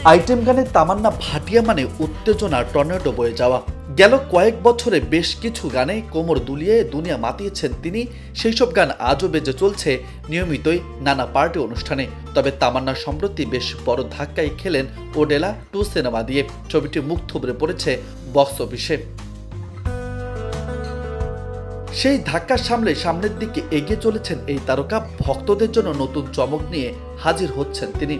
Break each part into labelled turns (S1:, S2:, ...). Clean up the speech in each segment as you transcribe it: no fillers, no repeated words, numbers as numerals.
S1: Item গানে তামান্না ভাটিয়া মানে উত্তেজনার টর্নেডো বয়ে যাওয়া। গেল কয়েক বছরে বেশ কিছু গানে কোমর দুলিয়ে দুনিয়া মাতিয়েছেন তিনি। সেই সব গান আজও বেজে চলছে নিয়মিতই নানা পার্টি অনুষ্ঠানে। তবে তামান্না সম্প্রতি বেশ বড় ধাক্কাই খেলেন ওডেলা 2 সিনেমা দিয়ে। ছবিটি মুখ থুবড়ে পড়েছে বক্স অফিসে। সেই ধাক্কা সামলে সামনের দিকে এগিয়ে চলেছেন এই তারকা। ভক্তদের জন্য নতুন চমক নিয়ে হাজির হচ্ছেন তিনি।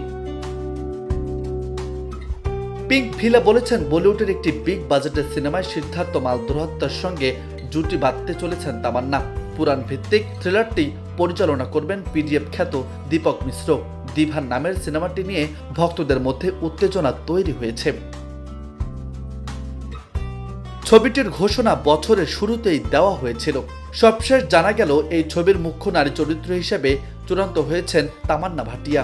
S1: পিঙ্ক ভিলা বলেছেন, বলিউডের একটি বিগ বাজেটের সিনেমায় সিদ্ধার্থ মালহোত্রার সঙ্গে জুটি বাঁধতে চলেছেন তামান্না। পুরাণ ভিত্তিক থ্রিলারটি পরিচালনা করবেন পিডিএফ খ্যাত দীপক মিশ্র। দিভান নামের সিনেমাটি নিয়ে ভক্তদের মধ্যে উত্তেজনা তৈরি হয়েছে। ছবিটির ঘোষণা বছরের শুরুতেই দেওয়া হয়েছিল। সবশেষ জানা গেল এই ছবির মুখ্য নারী চরিত্র হিসেবে চূড়ান্ত হয়েছেন তামান্না ভাটিয়া।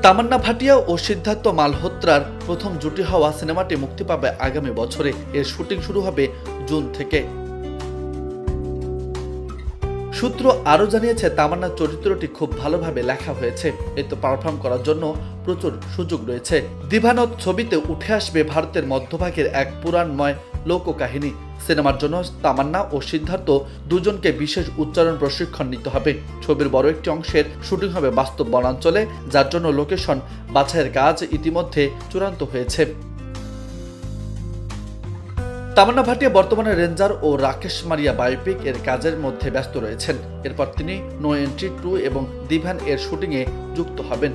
S1: তামান্না ভাটিয়া ও সিদ্ধার্থ মালহোত্রার প্রথম জুটি হওয়া সিনেমাটি মুক্তি পাবে আগামী বছরে। এর শুটিং শুরু হবে জুন থেকে। সূত্র আরও জানিয়েছে, তামান্নার চরিত্রটি খুব ভালোভাবে লেখা হয়েছে। এতে পারফর্ম করার জন্য প্রচুর সুযোগ রয়েছে। দিভানত ছবিতে উঠে আসবে ভারতের মধ্যভাগের এক পুরাণময় লোককাহিনী। সিনেমার জন্য তামান্না ও সিদ্ধার্থ দুজনকে বিশেষ উচ্চারণ প্রশিক্ষণ নিতে হবে। ছবির বড় একটি অংশের শুটিং হবে বাস্তব বনাঞ্চলে, যার জন্য লোকেশন বাছাইয়ের কাজ ইতিমধ্যে চূড়ান্ত হয়েছে। তামান্না ভাটিয়া বর্তমানে রেঞ্জার ও রাকেশ মারিয়া বায়োপিক এর কাজের মধ্যে ব্যস্ত রয়েছেন। এরপর তিনি নো এন্ট্রি 2 এবং দিভান এর শুটিংয়ে যুক্ত হবেন।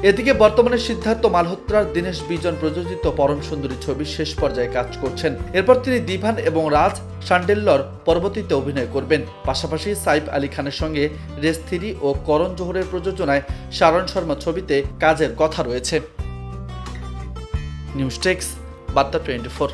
S1: এদিকে বর্তমানে সিদ্ধার্থ মালহোত্রার দীনেশ বিজন প্রযোজিত পরম সুন্দরী ছবির শেষ পর্যায়ে কাজ করছেন। এরপর তিনি দিভান এবং রাজ শান্ডেল্লর পরবর্তীতে অভিনয় করবেন। পাশাপাশি সাইফ আলী খানের সঙ্গে রেস 3 ও করণ জোহরের প্রযোজনায় শারণ শর্মা ছবিতে কাজের কথা রয়েছে। নিউজ টেক্স, বার্তা 24।